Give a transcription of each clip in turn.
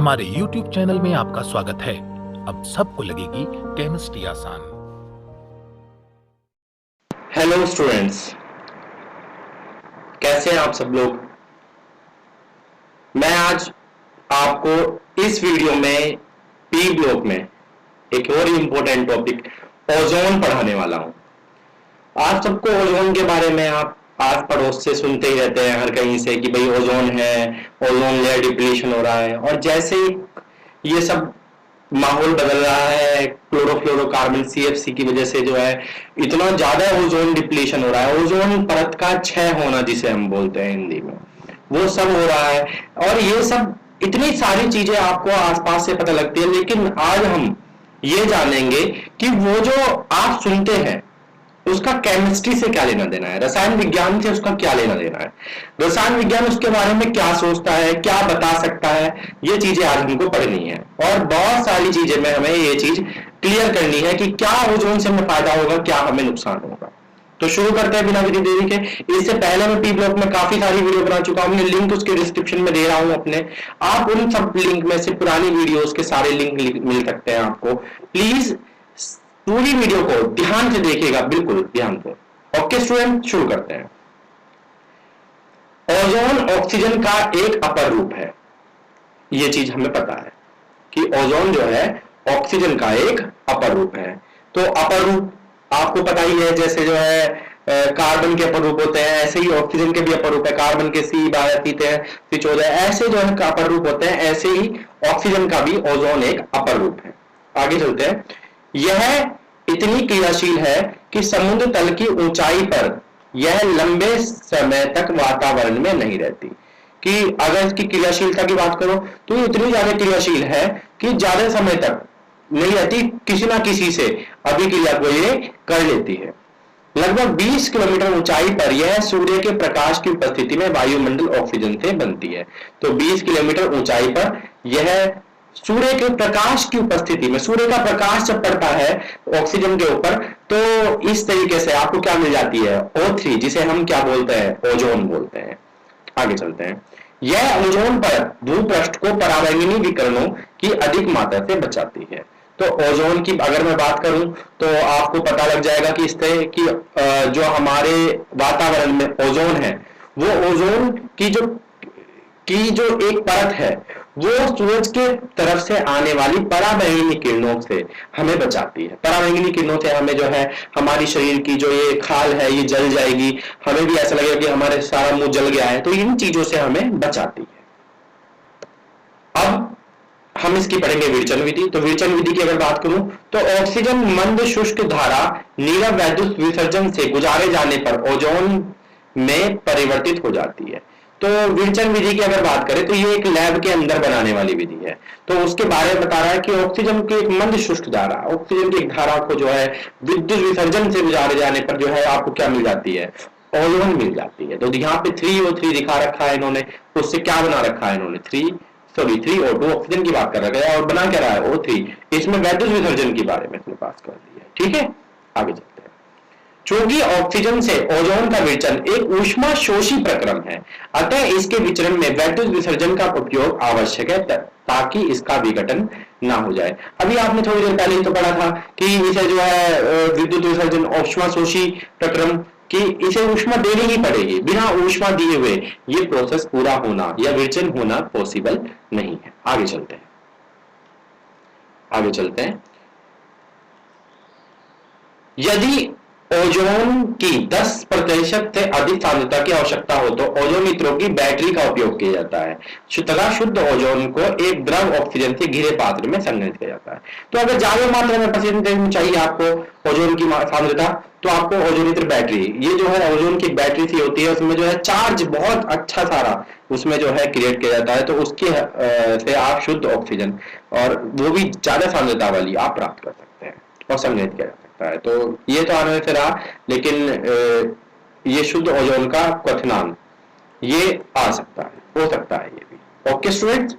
हमारे YouTube channel में आपका स्वागत है। अब सबको लगेगी केमिस्ट्री आसान। हेलो स्टूडेंट्स, कैसे हैं आप सब लोग। मैं आज आपको इस वीडियो में पी ब्लॉक में एक और इंपॉर्टेंट टॉपिक ओजोन पढ़ाने वाला हूं। आप सबको ओजोन के बारे में आप आस पड़ोस से सुनते ही रहते हैं हर कहीं से कि भाई ओजोन है, ओजोन लेयर डिप्लीशन हो रहा है। और जैसे ही ये सब माहौल बदल रहा है, क्लोरोफ्लोरोकार्बन सीएफसी की वजह से जो है इतना ज्यादा ओजोन डिप्लीशन हो रहा है, ओजोन परत का क्षय होना जिसे हम बोलते हैं हिंदी में, वो सब हो रहा है। और ये सब इतनी सारी चीजें आपको आसपास से पता लगती है, लेकिन आज हम ये जानेंगे कि वो जो आप सुनते हैं उसका केमिस्ट्री से क्या लेना देना है, रसायन विज्ञान से उसका क्या लेना देना है, रसायन विज्ञान उसके बारे में क्या सोचता है, क्या बता सकता है। ये चीजें आज हमको पढ़नी है और बहुत सारी चीजें में हमें ये चीज क्लियर करनी है कि क्या ओजोन से हमें फायदा होगा, क्या हमें नुकसान होगा। तो शुरू करते हैं बिना किसी देरी के। इससे पहले मैं पी ब्लॉक में काफी सारी वीडियो बना चुका हूं, लिंक उसके डिस्क्रिप्शन में दे रहा हूं अपने। आप उन सब लिंक में से पुरानी वीडियोस के सारे लिंक मिल सकते हैं आपको। प्लीज पूरी वीडियो को ध्यान से देखिएगा, बिल्कुल ध्यान से। ओके स्टूडेंट, शुरू करते हैं। ओजोन ऑक्सीजन का एक अपर रूप है, यह चीज हमें पता है कि ओजोन जो है ऑक्सीजन का एक अपर रूप है। तो अपर रूप आपको पता ही है, जैसे जो है कार्बन के अपर रूप होते हैं, ऐसे ही ऑक्सीजन के भी अपर रूप है। कार्बन के C12 ऐसे जो है अपर रूप होते हैं, ऐसे ही ऑक्सीजन का भी ओजोन एक अपर रूप है। आगे चलते हैं। यह इतनी क्रियाशील है कि समुद्र तल की ऊंचाई पर यह लंबे समय तक वातावरण में नहीं रहती। कि अगर इसकी क्रियाशीलता की बात करो तो ये इतनी ज्यादा क्रियाशील है कि ज्यादा समय तक नहीं रहती, किसी ना किसी से अभिक्रिया को ये कर लेती है। लगभग 20 किलोमीटर ऊंचाई पर यह सूर्य के प्रकाश की उपस्थिति में वायुमंडल ऑक्सीजन से बनती है। तो 20 किलोमीटर ऊंचाई पर यह सूर्य के प्रकाश की उपस्थिति में, सूर्य का प्रकाश जब पड़ता है ऑक्सीजन के ऊपर, तो इस तरीके से आपको क्या मिल जाती है, O3, जिसे हम क्या बोलते हैं, ओजोन बोलते हैं। आगे चलते हैं। यह ओजोन पर भूपृष्ठ को पराबैंगनी विकिरणों की अधिक मात्रा से बचाती है। तो ओजोन की अगर मैं बात करूं तो आपको पता लग जाएगा कि इस तरह की जो हमारे वातावरण में ओजोन है, वो ओजोन की जो एक परत है, वो सूरज के तरफ से आने वाली पराबैंगनी किरणों से हमें बचाती है। पराबैंगनी किरणों से हमें जो है हमारी शरीर की जो ये खाल है ये जल जाएगी, हमें भी ऐसा लगेगा कि हमारे सारा मुंह जल गया है, तो इन चीजों से हमें बचाती है। अब हम इसकी पढ़ेंगे विरचन विधि। तो विरचन विधि की अगर बात करूं तो ऑक्सीजन मंद शुष्क धारा नीरव वैद्युत विसर्जन से गुजारे जाने पर ओजोन में परिवर्तित हो जाती है। तो विरचन विधि की अगर बात करें तो ये एक लैब के अंदर बनाने वाली विधि है। तो उसके बारे में बता रहा है कि ऑक्सीजन की एक मंद शुष्क धारा, ऑक्सीजन की एक धारा को जो है विद्युत विसर्जन से गुजारे जाने पर जो है आपको क्या मिल जाती है, ओजोन मिल जाती है। तो यहाँ पे 3O3 दिखा रखा है इन्होंने, उससे क्या बना रखा है इन्होंने, 3O2 ऑक्सीजन की बात कर रखा है, और बना क्या रहा है, O3। इसमें वैद्युत विसर्जन के बारे में इसने पास कर दिया है। ठीक है, आगे चलते हैं। चूंकि ऑक्सीजन से ओजोन का विचरण एक ऊष्मा शोषी प्रक्रम है, अतः इसके विचरण में वैद्युत विसर्जन का उपयोग आवश्यक है ताकि इसका विघटन ना हो जाए। अभी आपने थोड़ी देर पहले तो पढ़ा था कि इसे जो है विद्युत विसर्जन ऊष्मा शोषी प्रक्रम कि इसे ऊष्मा देनी ही पड़ेगी, बिना ऊष्मा दिए हुए ये प्रोसेस पूरा होना या विचलन होना पॉसिबल नहीं है। आगे चलते हैं। आगे चलते हैं। यदि ओजोन की 10% से अधिक सांद्रता की आवश्यकता हो तो ओजोन मित्रों की बैटरी का उपयोग किया जाता है तथा शुद्ध ओजोन को एक द्रव ऑक्सीजन से घिरे पात्र में संग्रहित किया जाता है। तो अगर ज्यादा मात्रा में परसेंटेज चाहिए आपको ओजोन की सांद्रता, तो आपको ओजोनित्र बैटरी, ये जो है ओजोन की बैटरी सी होती है, उसमें जो है चार्ज बहुत अच्छा सारा उसमें जो है क्रिएट किया जाता है, तो उसके से आप शुद्ध ऑक्सीजन और वो भी ज्यादा सांद्रता वाली आप प्राप्त कर सकते हैं और संग्रहित किया जा सकता है। तो ये तो आने से रहा, लेकिन ये शुद्ध ओजोन का क्वथनांक ये आ सकता है, हो सकता है ये भी। ओके स्टूडेंट्स,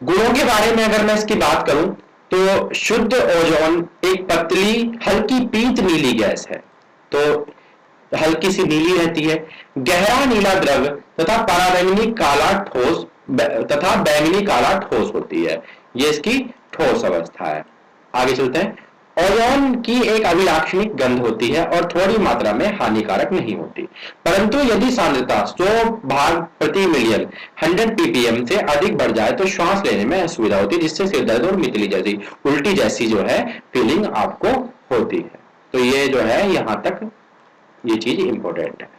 गुणों के बारे में अगर मैं इसकी बात करूं तो शुद्ध ओजोन एक पतली हल्की पीत नीली गैस है। तो हल्की सी नीली रहती है, गहरा नीला द्रव तथा पराबैंगनी काला ठोस तथा बैंगनी काला ठोस होती है। ये इसकी ठोस अवस्था है। आगे चलते हैं। ओजोन की एक अभिलाक्षणिक गंध होती है और थोड़ी मात्रा में हानिकारक नहीं होती, परंतु यदि सांद्रता 100 भाग प्रति मिलियन 100 ppm से अधिक बढ़ जाए तो श्वास लेने में असुविधा होती है, जिससे सिर दर्द और मितली जैसी उल्टी जैसी जो है फीलिंग आपको होती है। तो ये जो है यहां तक ये चीज इंपॉर्टेंट है।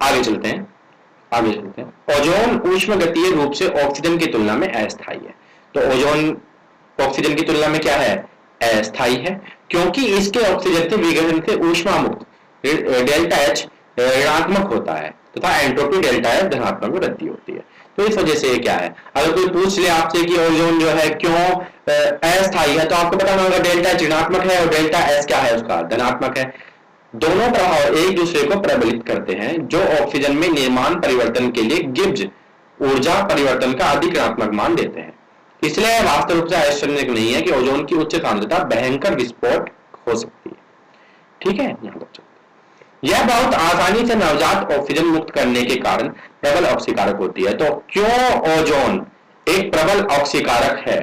आगे चलते हैं। ओजोन ऊष्मगतीय रूप से ऑक्सीजन की तुलना में अस्थायी है। तो ओजोन ऑक्सीजन की तुलना में क्या है? अस्थायी है, क्योंकि इसके ऑक्सीजन के विघटन से ऊष्मा मुक्त डेल्टा एच ऋणात्मक होता है तथा एंट्रोपी डेल्टा एच धनात्मक में वृद्धि होती है। तो इस वजह से ये क्या है, अगर कोई पूछ ले आपसे कि ओजोन जो है क्यों अस्थायी है, तो आपको बताना होगा डेल्टा एच ऋणात्मक है और डेल्टा एस क्या है, उसका धनात्मक है। दोनों प्रभाव एक दूसरे को प्रबलित करते हैं, जो ऑक्सीजन में निर्माण परिवर्तन के लिए गिब्स ऊर्जा परिवर्तन का अधिक ऋणात्मक मान देते हैं। इसलिए वास्तव रूप से आश्चर्यजनक नहीं है कि ओजोन की उच्च सांद्रता भयंकर विस्फोट हो सकती है। ठीक है, यहां तक यह बहुत आसानी से नवजात ऑक्सीजन मुक्त करने के कारण प्रबल ऑक्सीकारक होती है। तो क्यों ओजोन एक प्रबल ऑक्सीकारक है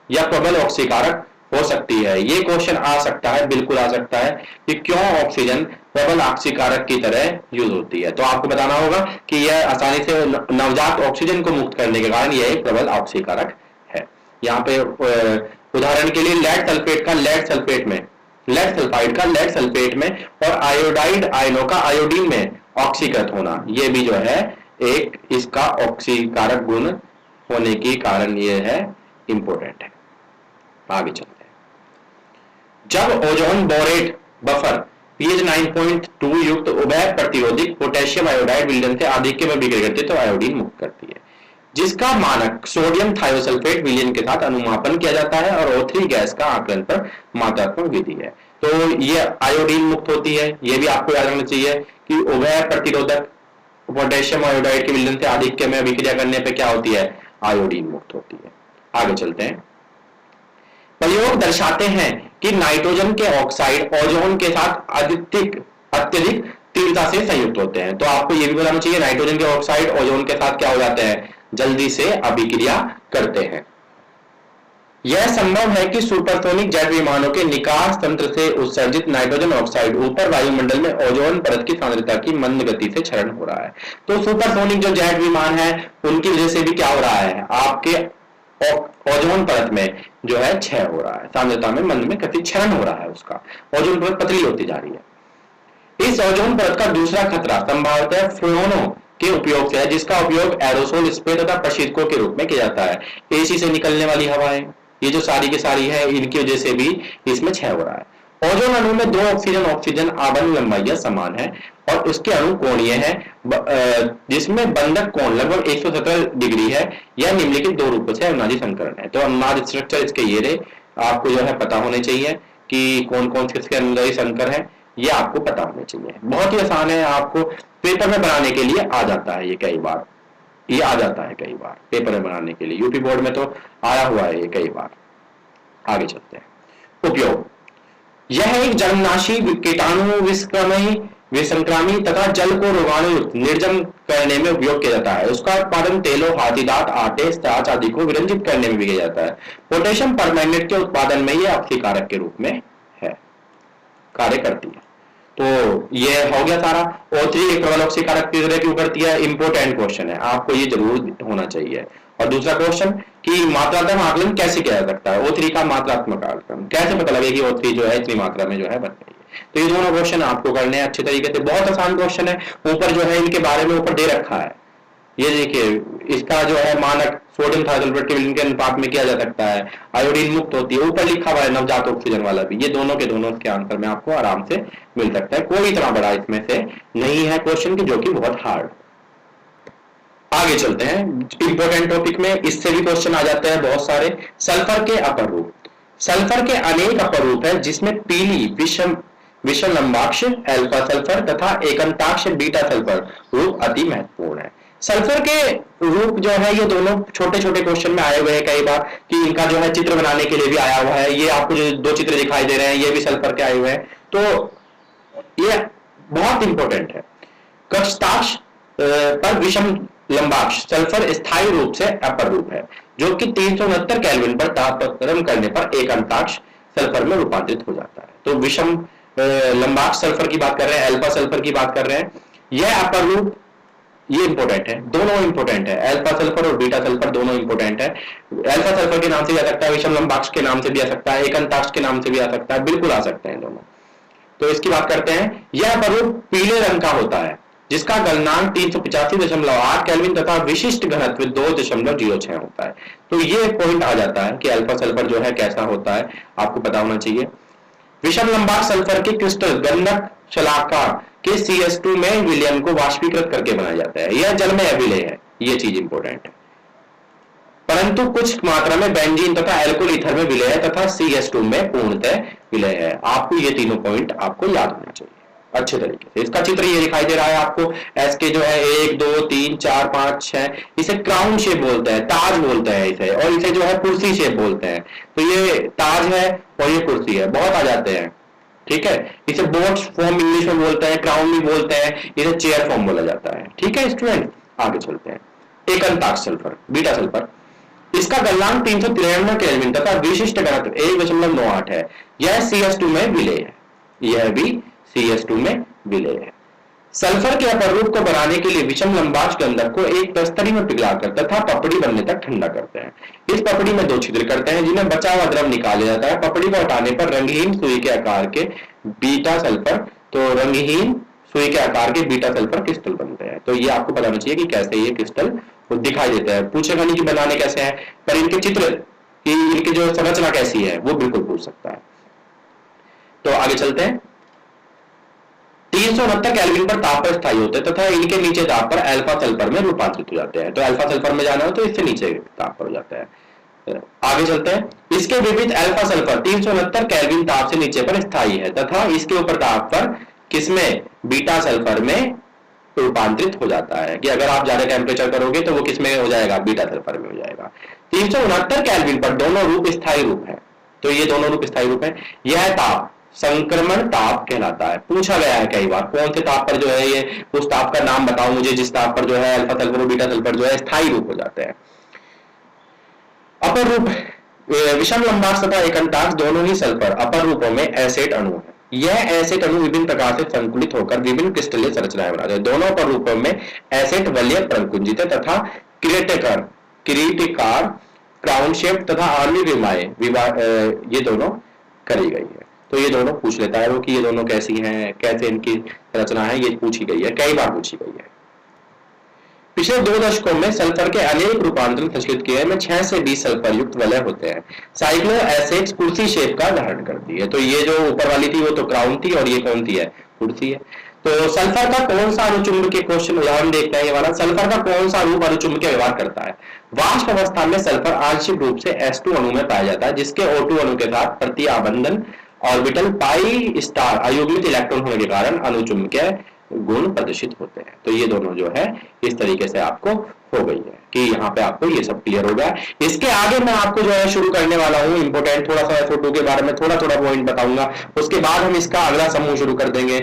या प्रबल ऑक्सीकारक हो सकती है, ये क्वेश्चन आ सकता है, बिल्कुल आ सकता है कि क्यों ऑक्सीजन प्रबल ऑक्सीकारक की तरह यूज होती है। तो आपको बताना होगा कि यह आसानी से नवजात ऑक्सीजन को मुक्त करने के कारण यह एक प्रबल ऑक्सीकारक है। यहाँ पे उदाहरण के लिए लेड सल्फाइड का लेड सल्फेट में और आयोडाइड आयनों का आयोडीन में ऑक्सीकृत होना, यह भी जो है एक इसका ऑक्सीकारक गुण होने के कारण यह है इंपॉर्टेंट है। आगे चलते हैं। जब ओजोन बोरेट बफर पीएच 9.2 युक्त उभय प्रतिरोधिक पोटेशियम आयोडाइड विलयन से आधिक्य में बिगड़ करती है तो आयोडीन मुक्त करती है, जिसका मानक सोडियम थायोसल्फेट विलयन के साथ अनुमापन किया जाता है और O3 गैस का आकलन पर मात्रात्मक विधि है। तो ये आयोडीन मुक्त होती है। ये भी आपको याद रखना चाहिए कि उभय प्रतिरोधक पोटेशियम आयोडाइड के विलयन से आधिक्य में अभिक्रिया करने पर क्या होती है, आयोडीन मुक्त होती है। आगे चलते हैं। प्रयोग दर्शाते हैं कि नाइट्रोजन के ऑक्साइड ओजोन के साथ अत्यधिक तीव्रता से संयुक्त होते हैं। तो आपको यह भी बताना चाहिए नाइट्रोजन के ऑक्साइड ओजोन के साथ क्या हो जाते हैं, जल्दी से अभिक्रिया करते हैं। यह संभव है कि सुपरसोनिक जेट विमानों के निकास तंत्र से उत्सर्जित नाइट्रोजन ऑक्साइड ऊपर वायुमंडल में ओजोन परत की सांद्रता की मंद गति से क्षरण हो रहा है। तो सुपरसोनिक जो जेट विमान है उनकी वजह से भी क्या हो रहा है, आपके ओजोन परत में जो है क्षय हो रहा है, सांद्रता में मंद में गति क्षरण हो रहा है, उसका ओजोन परत पतली होती जा रही है। इस ओजोन परत का दूसरा खतरा संभवतः फ्लोनो के उपयोग से है, जिसका उपयोग एरोसोल स्प्रे तथा प्रशीतकों के रूप में किया जाता है। एसी से निकलने वाली हवाएं, ये जो सारी की सारी है, इनकी वजह से भी इसमें क्षय हो रहा है। ओजोन अणु में दो ऑक्सीजन आवरण लंबाइयां समान है और उसके अणु कोणीय है, जिसमें बंधक कोण लगभग 117 डिग्री है। यह निम्नलिखित दो रूपों से अनुनादी संकरण है। तो अनुनाद स्ट्रक्चर इसके ये रहे, आपको जो है पता होने चाहिए कि कौन कौन से इसके अनुनादी संकर है, ये आपको पता होने चाहिए। बहुत ही आसान है, आपको पेपर में बनाने के लिए आ जाता है, ये कई बार ये आ जाता है, कई बार पेपर में बनाने के लिए यूपी बोर्ड में तो आया हुआ है ये कई बार। आगे चलते हैं। उपयोग, यह एक जलनाशी कीटाणु विसंक्रामी तथा जल को रोगाणुयुक्त निर्जम करने में उपयोग किया जाता है। उसका उत्पादन तेलों, हाथीदांत, आटे, स्टार्च आदि को विरंजित करने में भी किया जाता है। पोटेशियम परमैंगनेट के उत्पादन में यह ऑक्सीकारक के रूप में है, कार्य करती है। तो ये हो गया सारा। O3 एक प्रबल ऑक्सीकारक तीसरे क्यों करती है, इंपोर्टेंट क्वेश्चन है, आपको ये जरूर होना चाहिए। और दूसरा क्वेश्चन कि मात्रात्मक आकलन कैसे किया जा सकता है, O3 का मात्रात्मक आकलन कैसे पता लगे कि O3 जो है इतनी मात्रा में जो है बन गई है। तो ये दोनों क्वेश्चन आपको करने हैं अच्छे तरीके से, बहुत आसान क्वेश्चन है। ऊपर जो है इनके बारे में ऊपर दे रखा है, ये देखिए इसका जो है मानक सोडियम थायोसल्फेट के विलयन के अनुपात में किया जा सकता है, आयोडीन मुक्त होती है, ऊपर लिखा हुआ है नवजात ऑक्सीजन वाला भी। ये दोनों के दोनों के आंसर में आपको आराम से मिल सकता है, कोई इतना बड़ा इसमें से नहीं है क्वेश्चन की जो कि बहुत हार्ड। आगे चलते हैं इंपॉर्टेंट टॉपिक में, इससे भी क्वेश्चन आ जाते हैं बहुत सारे। सल्फर के अपर रूप, सल्फर के अनेक अपर रूप है, जिसमें पीली विषम लंबाक्ष अल्फा सल्फर तथा एकंताक्ष बीटा सल्फर रूप अति महत्वपूर्ण है। सल्फर के रूप जो है ये दोनों छोटे छोटे क्वेश्चन में आए हुए हैं कई बार, कि इनका जो है चित्र बनाने के लिए भी आया हुआ है। ये आपको जो दो चित्र दिखाई दे रहे हैं ये भी सल्फर के आए हुए हैं, तो ये बहुत इंपॉर्टेंट है। कक्षताक्ष पर विषम लंबाक्ष सल्फर स्थायी रूप से अपर रूप है, जो कि 369 केल्विन पर तापक्रम करने पर एक अंताक्ष सल्फर में रूपांतरित हो जाता है। तो विषम लंबाक्ष सल्फर की बात कर रहे हैं, अल्फा सल्फर की बात कर रहे हैं। यह अपर रूप, ये इंपॉर्टेंट है, दोनों इंपॉर्टेंट है, अल्फा सल्फर और बीटा सल्फर दोनों इंपॉर्टेंट है। अल्फा सल्फर के नाम से भी आ सकता है, विषम लंबाक्ष के नाम से भी आ सकता है, एक अंताक्ष के नाम से भी आ सकता है, बिल्कुल आ सकते हैं दोनों। तो इसकी बात करते हैं। यह अपर रूप पीले रंग का होता है, जिसका गलनांक 385.8 केल्विन तथा विशिष्ट घनत्व 2.06 होता है। तो ये पॉइंट आ जाता है कि अल्फा सल्फर जो है कैसा होता है, आपको पता होना चाहिए। विषम लंबाक्ष सल्फर के क्रिस्टल गंधक शलाका के CS2 में विलयन को वाष्पीकृत करके बनाया जाता है। यह जल में अविलेय है, यह चीज इंपॉर्टेंट है, परंतु कुछ मात्रा में बेंजीन तथा एल्कोहल ईथर में विलय है तथा CS2 में पूर्णतः विलय है। आपको ये तीनों पॉइंट आपको याद होने चाहिए अच्छे तरीके से। इसका चित्र ये दिखाई दे रहा है आपको, एस के जो है 1 2 3 4 5 6, इसे क्राउन शेप बोलते हैं, ताज बोलते हैं इसे, और इसे जो है कुर्सी शेप बोलते हैं। तो ये ताज है और ये कुर्सी है, बहुत आ जाते हैं, ठीक है। इसे बोट्स फॉर्म इंग्लिश में बोलते हैं, क्राउन भी बोलते हैं, इसे चेयर फॉर्म बोला जाता है, ठीक है स्टूडेंट। आगे चलते हैं। एक अंताक्ष सल्फर, बीटा सल्फर, इसका गलनांक 393 केल्विन तथा विशिष्ट घनत्व 1.98 है। यह CS2 में विलय है, यह भी CS2 में विलय है। सल्फर के अपर रूप को बनाने के लिए विषम लंबाक्ष गंधक को एक तस्तरी में पिघलाकर तथा पपड़ी बनने तक ठंडा करते हैं। इस पपड़ी में 2 छिद्र करते हैं, जिन्हें बचा हुआ द्रव निकाला जाता है। पपड़ी को हटाने पर रंगहीन सुई के आकार के बीटा सल्फर, तो रंगहीन सुई के आकार के बीटा सल्फर क्रिस्टल बनते हैं। तो ये आपको बताना चाहिए कि कैसे ये क्रिस्टल दिखाई देता है। पूछेगा नहीं कि बनाने कैसे हैं, पर इनके चित्र की इनकी जो संरचना कैसी है वो बिल्कुल पूछ सकता है। तो आगे चलते हैं। 369 केल्विन पर ताप पर स्थायी होते हैं तथा इनके नीचे ताप पर अल्फा सल्फर में रूपांतरित हो जाते हैं। तो अल्फा सल्फर में जाना हो तो इससे नीचे ताप पर हो जाता है। आगे चलते हैं। इसके विपरीत अल्फा सल्फर 369 केल्विन ताप से नीचे पर स्थायी है तथा इसके ऊपर ताप पर किसमें, बीटा सल्फर में रूपांतरित हो जाता है। कि अगर आप ज्यादा टेम्परेचर करोगे तो वो किसमें हो जाएगा, बीटा सल्फर में हो जाएगा। 369 केल्विन पर दोनों रूप स्थायी रूप है, तो ये दोनों रूप स्थायी रूप है। यह ताप संक्रमण ताप कहलाता है। पूछा गया है कई बार, कौन से ताप पर जो है ये, उस ताप का नाम बताओ मुझे जिस ताप पर जो है अल्फा सल्फर और बीटा सल्फर जो है स्थायी रूप हो जाते हैं। अपर रूप, विषम लंबाक्ष तथा एक अंताक्ष दोनों ही सल्फर अपर रूपों में एसिड अणु है। यह एसिड अणु विभिन्न प्रकार से संकुलित होकर विभिन्न क्रिस्टलीय संरचनाएं बनाते हैं। दोनों अपर रूपों में एसिड वलय प्रकुंजित तथा किरीटिकार क्राउन शेप तथा आणविक विमाएं ये दोनों करी गई है। तो ये दोनों पूछ लेता है वो कि ये दोनों कैसी हैं, कैसे इनकी रचना है, ये पूछी गई है, कई बार पूछी गई है। पिछले 2 दशकों में सल्फर के अनेक रूपांतरण संश्लेषित किए में 6 से 20 सल्फर युक्त वलय होते हैं। साइक्लो एसिड्स कुर्सी शेप का धारण करती है। तो ये जो ऊपर वाली थी वो तो क्राउन थी और ये कौन सी है, कुर्सी है। तो सल्फर का कौन सा अणुचुंबकीय क्वेश्चन उदाहरण देखते हैं ये वाला। सल्फर का कौन सा रूप अणुचुंबकीय व्यवहार करता है। वाष्प अवस्था में सल्फर आंशिक रूप से S2 अणु में पाया जाता है, जिसके O2 अणु के साथ प्रति आबंधन ऑर्बिटल पाई स्टार अयुग्मित इलेक्ट्रॉन होने के कारण अणुचुंबकीय गुण प्रदर्शित होते हैं। तो ये दोनों जो है इस तरीके से आपको हो गई है कि यहाँ पे आपको ये सब क्लियर हो गया। इसके आगे मैं आपको जो है शुरू करने वाला हूँ इंपोर्टेंट थोड़ा सा SO2 के बारे में थोड़ा पॉइंट बताऊंगा। उसके बाद हम इसका अगला समूह शुरू कर देंगे।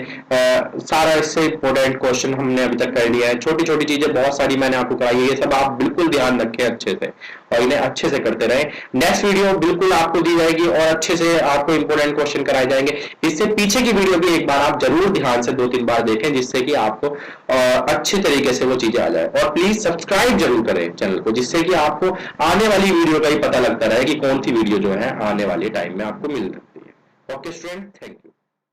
सारा इससे इंपोर्टेंट क्वेश्चन हमने अभी तक कर लिया है। छोटी छोटी चीजें बहुत सारी मैंने आपको कराई है, ये सब आप बिल्कुल ध्यान रखें अच्छे से और इन्हें अच्छे से करते रहे। नेक्स्ट वीडियो बिल्कुल आपको दी जाएगी और अच्छे से आपको इंपोर्टेंट क्वेश्चन कराए जाएंगे। इससे पीछे की वीडियो भी एक बार आप जरूर ध्यान से 2-3 बार देखें, जिससे कि आपको अच्छे तरीके से वो चीजें आ जाए। और प्लीज सब्सक्राइब जरूर करें चैनल को, जिससे कि आपको आने वाली वीडियो का ही पता लगता रहे कि कौन सी वीडियो जो है आने वाले टाइम में आपको मिल सकती है। Okay student, thank you.